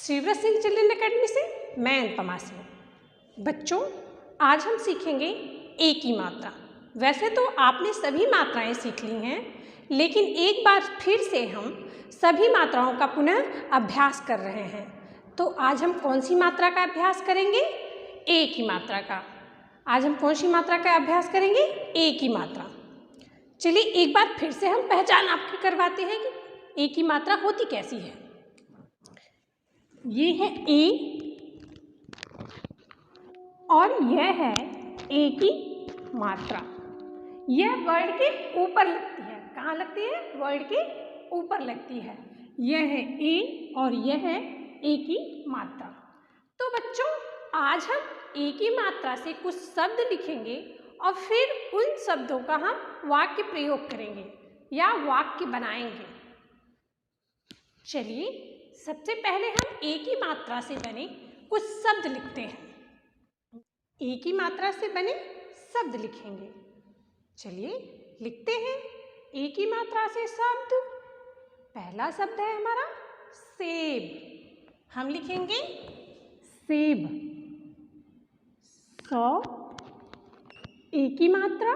Shivraj Singh children academy से मैं अनुपमा सिंह। बच्चों, आज हम सीखेंगे ए की मात्रा। वैसे तो आपने सभी मात्राएं सीख ली हैं, लेकिन एक बार फिर से हम सभी मात्राओं का पुनः अभ्यास कर रहे हैं। तो आज हम कौन सी मात्रा का अभ्यास करेंगे? ए की मात्रा का। आज हम कौन सी मात्रा का अभ्यास करेंगे? ए की मात्रा। चलिए एक बार फिर से हम पहचान आपकी करवाते हैं कि ए की मात्रा होती कैसी है। ये है ए और यह है ए की मात्रा। यह वर्ड के ऊपर लगती है। कहाँ लगती है? वर्ड के ऊपर लगती है। यह है ए और यह है ए की मात्रा। तो बच्चों, आज हम ए की मात्रा से कुछ शब्द लिखेंगे और फिर उन शब्दों का हम वाक्य प्रयोग करेंगे या वाक्य बनाएंगे। चलिए सबसे पहले हम ए की मात्रा से बने कुछ शब्द लिखते हैं। ए की मात्रा से बने शब्द लिखेंगे। चलिए लिखते हैं ए की मात्रा से शब्द। पहला शब्द है हमारा सेब। हम लिखेंगे सेब। 100 ए की मात्रा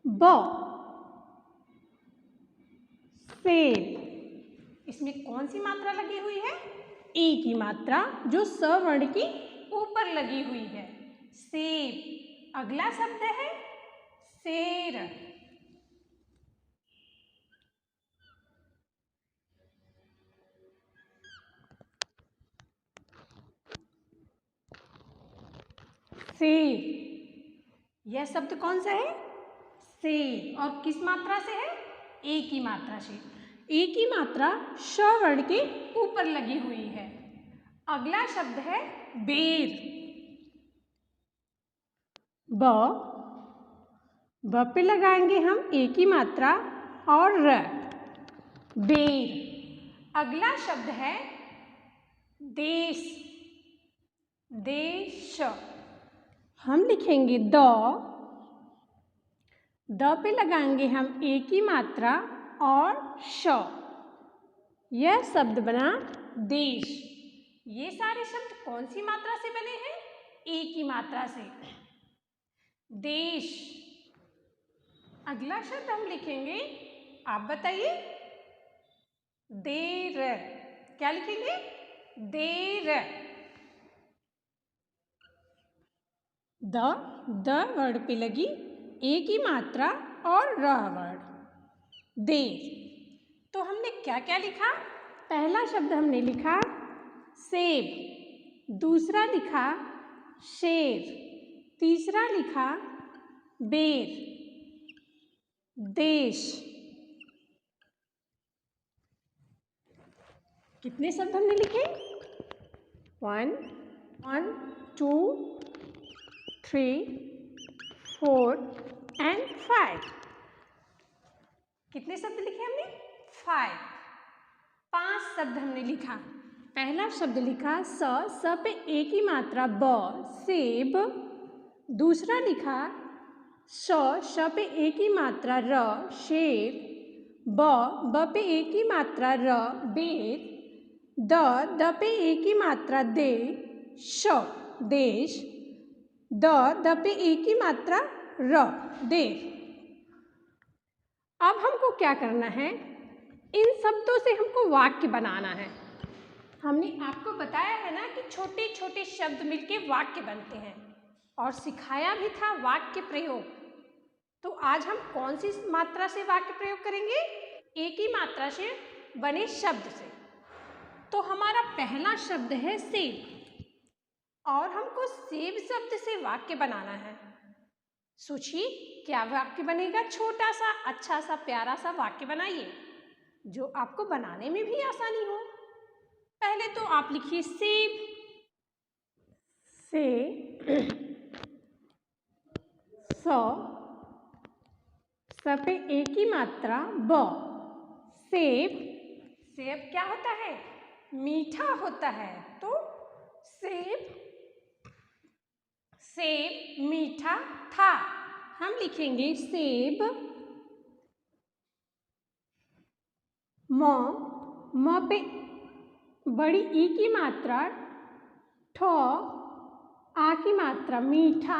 ब। सेब। इसमें कौन सी मात्रा लगी हुई है? ए की मात्रा, जो स वर्ण की ऊपर लगी हुई है। सेब। अगला शब्द है शेर। शेर। यह शब्द कौन सा है? शेर। और किस मात्रा से है? ए की मात्रा से। ए की मात्रा श वर्ण के ऊपर लगी हुई है। अगला शब्द है बेर। ब पे लगाएंगे हम ए की मात्रा और र। बेर। अगला शब्द है देश। देश। हम लिखेंगे द पे लगाएंगे हम ए की मात्रा और श। यह शब्द बना देश। ये सारे शब्द कौन सी मात्रा से बने हैं? ए की मात्रा से। देश। अगला शब्द हम लिखेंगे, आप बताइए। देर। क्या लिखेंगे? देर। द वर्ड पे लगी ए की मात्रा और र वर्ड। देर। तो हमने क्या क्या लिखा? पहला शब्द हमने लिखा सेब। दूसरा लिखा शेर। तीसरा लिखा बेर। देश। कितने शब्द हमने लिखे? 1 2 3 4 and 5। कितने शब्द लिखे हमने? 5 शब्द हमने लिखा। पहला शब्द लिखा स पे ए की मात्रा ब, सेब। दूसरा लिखा श पे ए की मात्रा र, शेर। ब पे ए की मात्रा र, बेर। द पे ए की मात्रा दे, श, देश। द पे ए की मात्रा र, देर। अब हमको क्या करना है? इन शब्दों से हमको वाक्य बनाना है। हमने आपको बताया है ना कि छोटे छोटे शब्द मिलके वाक्य बनते हैं और सिखाया भी था वाक्य प्रयोग। तो आज हम कौन सी मात्रा से वाक्य प्रयोग करेंगे? ए की मात्रा से बने शब्द से। तो हमारा पहला शब्द है सेब और हमको सेब शब्द से वाक्य बनाना है। सोचिए क्या वाक्य बनेगा? छोटा सा अच्छा सा प्यारा सा वाक्य बनाइए जो आपको बनाने में भी आसानी हो। पहले तो आप लिखिए सेब। स पे ए की मात्रा ब। सेब। सेब क्या होता है? मीठा होता है। तो सेब मीठा था। हम लिखेंगे सेब। म पे बड़ी ई की मात्रा ठ, आ की मात्रा मीठा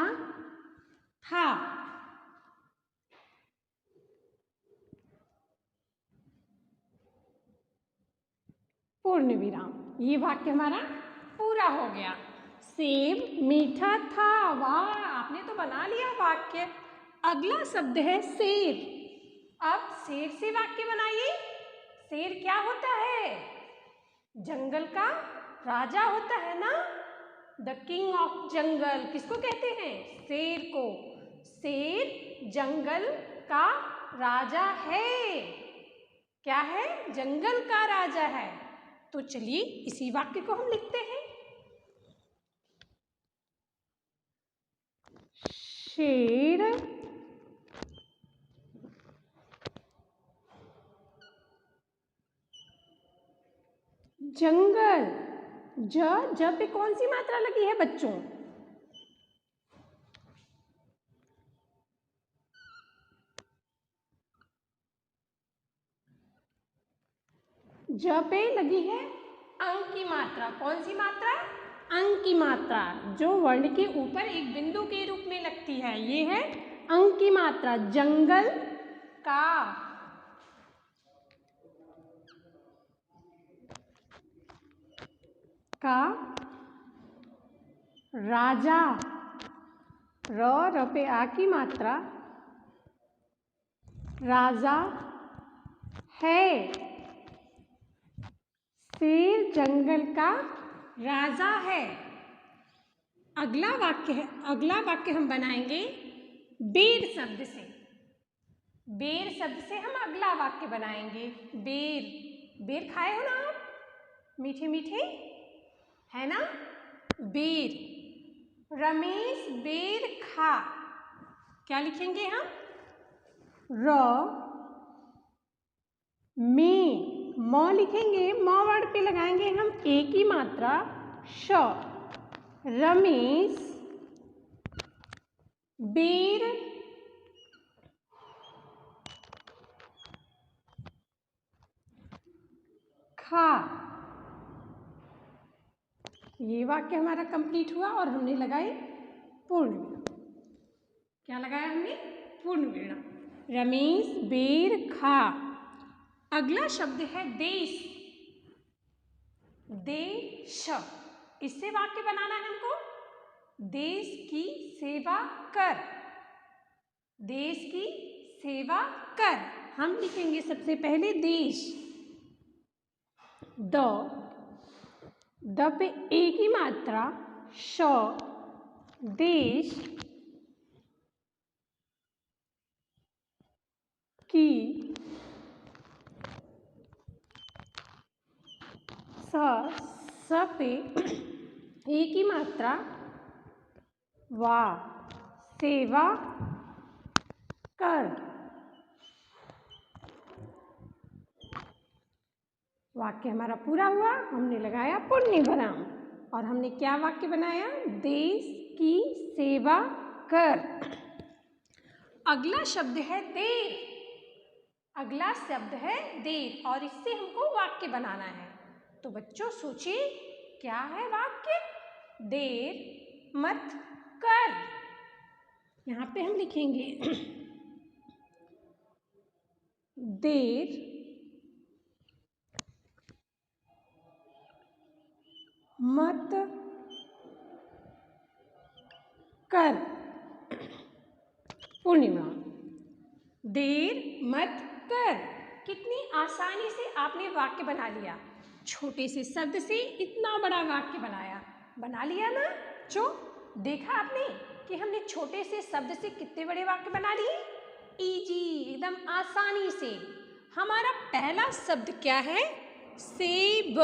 था। पूर्ण विराम। ये वाक्य हमारा पूरा हो गया। सेब मीठा था। वाह, आपने तो बना लिया वाक्य। अगला शब्द है शेर। अब शेर से वाक्य बनाइए। शेर क्या होता है? जंगल का राजा होता है ना, द किंग ऑफ जंगल। किसको कहते हैं? शेर को। शेर जंगल का राजा है। क्या है? जंगल का राजा है। तो चलिए इसी वाक्य को हम लिखते हैं। शेर जंगल। ज पे कौन सी मात्रा लगी है बच्चों? ज पे लगी है अंक की मात्रा। कौन सी मात्रा? अंक की मात्रा, जो वर्ण के ऊपर एक बिंदु के रूप में लगती है। ये है अंक की मात्रा। जंगल का राजा। र पे आ की मात्रा राजा है। शेर जंगल का राजा है। अगला वाक्य हम बनाएंगे बेर शब्द से। बेर शब्द से हम अगला वाक्य बनाएंगे। बेर खाए हो ना आप? मीठे मीठे है ना? बेर। रमेश बेर खा। क्या लिखेंगे हम? र में म लिखेंगे। म वर्ड पे लगाएंगे हम ए की मात्रा श। रमेश बेर खा। ये वाक्य हमारा कंप्लीट हुआ और हमने लगाई पूर्ण विराम। क्या लगाया हमने? पूर्ण विराम। रमेश बेर खा। अगला शब्द है देश। देश। इससे वाक्य बनाना है हमको। देश की सेवा कर। देश की सेवा कर। हम लिखेंगे सबसे पहले देश। द पे ए की मात्रा श। देश की स पे ए की मात्रा वा। सेवा कर। वाक्य हमारा पूरा हुआ। हमने लगाया पूर्ण विराम और हमने क्या वाक्य बनाया? देश की सेवा कर। अगला शब्द है देर। अगला शब्द है देर और इससे हमको वाक्य बनाना है। तो बच्चों सोचिए क्या है वाक्य? देर मत कर। यहाँ पे हम लिखेंगे देर मत कर। पूर्णिमा। देर मत कर। कितनी आसानी से आपने वाक्य बना लिया। छोटे से शब्द से इतना बड़ा वाक्य बना लिया ना। जो देखा आपने कि हमने छोटे से शब्द से कितने बड़े वाक्य बना लिए। इजी, एकदम आसानी से। हमारा पहला शब्द क्या है? सेब।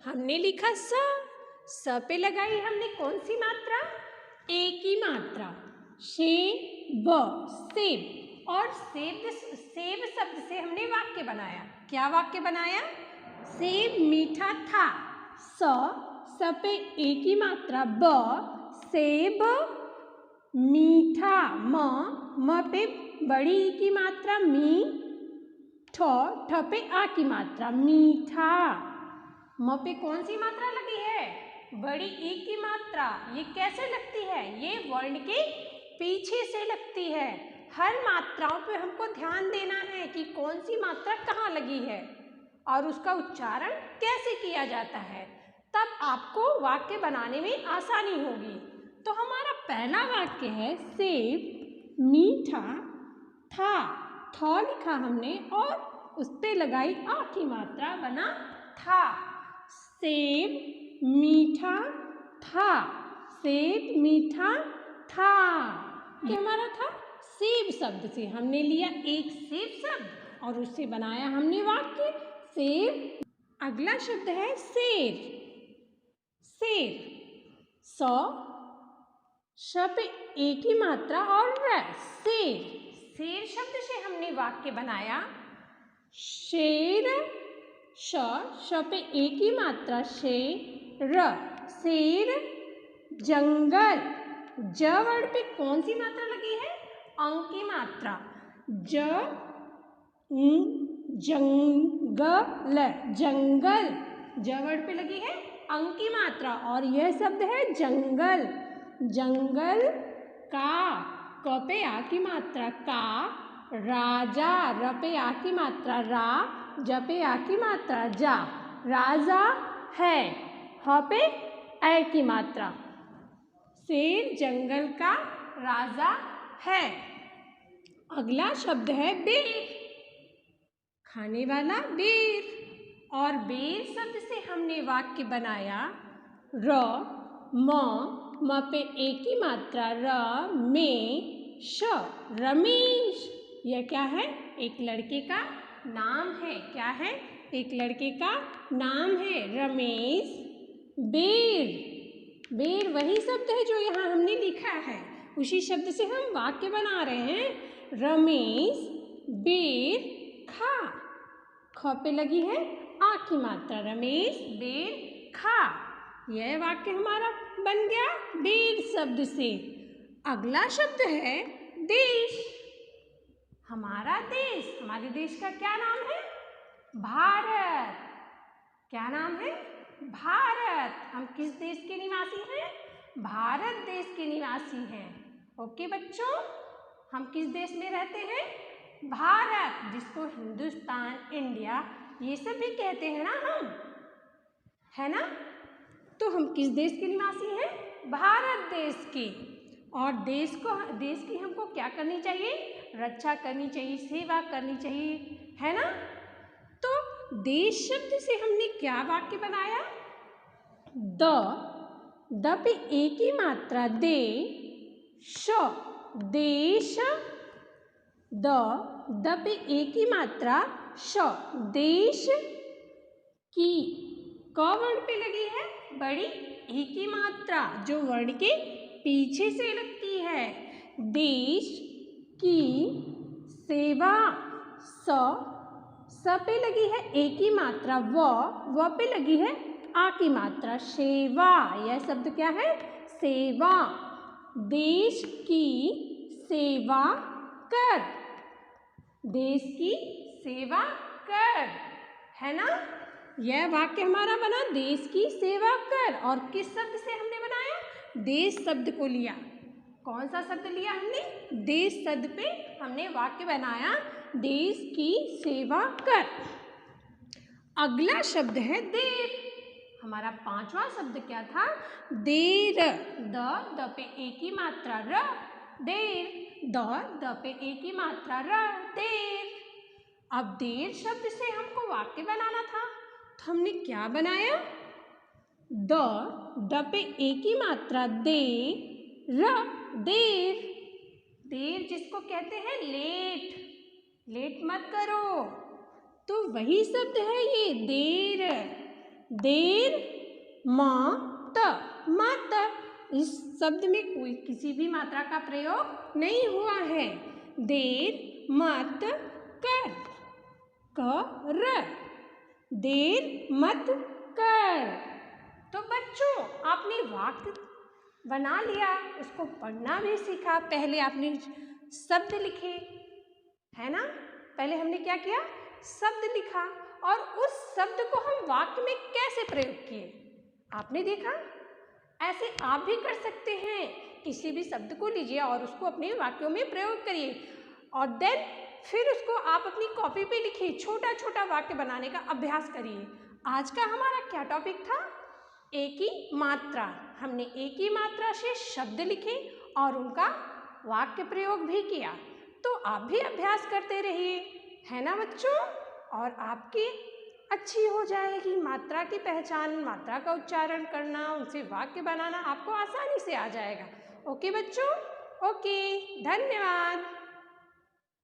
हमने लिखा स पे लगाई हमने कौन सी मात्रा? ए की मात्रा। सेब। और सेब शब्द से हमने वाक्य बनाया। क्या वाक्य बनाया? सेब मीठा था। स पे ए की मात्रा ब। सेब मीठा। म पे बड़ी ई की मात्रा मी। ठ पे आ की मात्रा मीठा। म पे कौन सी मात्रा लगी है? बड़ी ई की मात्रा। ये कैसे लगती है? ये वर्ण के पीछे से लगती है। हर मात्राओं पे हमको ध्यान देना है कि कौन सी मात्रा कहाँ लगी है और उसका उच्चारण कैसे किया जाता है, तब आपको वाक्य बनाने में आसानी होगी। तो हमारा पहला वाक्य है सेब मीठा था। थ लिखा हमने और उस पे लगाई आ की मात्रा, बना था। सेब मीठा था। सेब मीठा था। ये हमारा था सेब शब्द से। हमने लिया एक सेब शब्द और उससे बनाया हमने वाक्य सेब। अगला शब्द है शेर। शेर स श पे एक ही मात्रा और र, शेर। शेर शब्द से हमने वाक्य बनाया शेर। श पे एक ही मात्रा शेर। शेर जंगल। ज वर्ण पे कौन सी मात्रा लगी है? अंग की मात्रा। जंगल। जंगल ज वर्ण पे लगी है अंग की मात्रा और यह शब्द है जंगल। जंगल का। क पे आ की मात्रा का। राजा र पे आ की मात्रा रा। ज पे आ की मात्रा जा। राजा है। ह पे ए की मात्रा। शेर जंगल का राजा है। अगला शब्द है बेर। खाने वाला बेर। और बेर शब्द से हमने वाक्य बनाया र म पे एक ही मात्रा र में श, रमेश। यह क्या है? एक लड़के का नाम है। क्या है? एक लड़के का नाम है रमेश। बेर। बेर वही शब्द है जो यहाँ हमने लिखा है, उसी शब्द से हम वाक्य बना रहे हैं। रमेश बेर खा। ख पे लगी है आ की मात्रा। रमेश बेर खा। यह वाक्य हमारा बन गया बेर शब्द से। अगला शब्द है देश। हमारा देश। हमारे देश का क्या नाम है? भारत। क्या नाम है? भारत। हम किस देश के निवासी हैं? भारत देश के निवासी हैं। ओके बच्चों, हम किस देश में रहते हैं? भारत, जिसको हिंदुस्तान, इंडिया ये सब भी कहते हैं ना हम, है ना? तो हम किस देश के निवासी हैं? भारत देश के। और देश की हमको क्या करनी चाहिए? रक्षा करनी चाहिए, सेवा करनी चाहिए, है ना? तो देश शब्द से हमने क्या वाक्य बनाया? द पे एक ही मात्रा दे श, देश। द पे एक ही मात्रा श, देश की। क वर्ण पे लगी है बड़ी ई की मात्रा जो वर्ण के पीछे से लगती है। देश की सेवा। स पे लगी है एक ही मात्रा व पे लगी है आ की मात्रा। सेवा। यह शब्द क्या है? सेवा। देश की सेवा कर। देश की सेवा कर, है ना? यह वाक्य हमारा बना देश की सेवा कर। और किस शब्द से हमने बनाया? देश शब्द को लिया। कौन सा शब्द लिया हमने? देश शब्द पे हमने वाक्य बनाया देश की सेवा कर। अगला शब्द है देर। हमारा पांचवा शब्द क्या था? देर। द पे एक ही मात्रा र, देर। द पे एक ही मात्रा र, देर। अब देर शब्द से हमको वाक्य बनाना था, तो हमने क्या बनाया? द पे एक ही मात्रा दे र, देर। देर जिसको कहते हैं लेट, लेट मत करो, तो वही शब्द है ये देर। देर मत, मत। इस शब्द में कोई किसी भी मात्रा का प्रयोग नहीं हुआ है। देर मत कर, कर। देर मत कर। तो बच्चों, आपने वाक्य बना लिया, उसको पढ़ना भी सीखा। पहले आपने शब्द लिखे, है ना? पहले हमने क्या किया? शब्द लिखा और उस शब्द को हम वाक्य में कैसे प्रयोग किए। आपने देखा? ऐसे आप भी कर सकते हैं। किसी भी शब्द को लीजिए और उसको अपने वाक्यों में प्रयोग करिए और देन फिर उसको आप अपनी कॉपी पे लिखिए। छोटा छोटा वाक्य बनाने का अभ्यास करिए। आज का हमारा क्या टॉपिक था? एक ही मात्रा। हमने एक ही मात्रा से शब्द लिखे और उनका वाक्य प्रयोग भी किया। तो आप भी अभ्यास करते रहिए, है ना बच्चों? और आपकी अच्छी हो जाएगी मात्रा की पहचान, मात्रा का उच्चारण करना, उनसे वाक्य बनाना आपको आसानी से आ जाएगा। ओके बच्चों? ओके, धन्यवाद।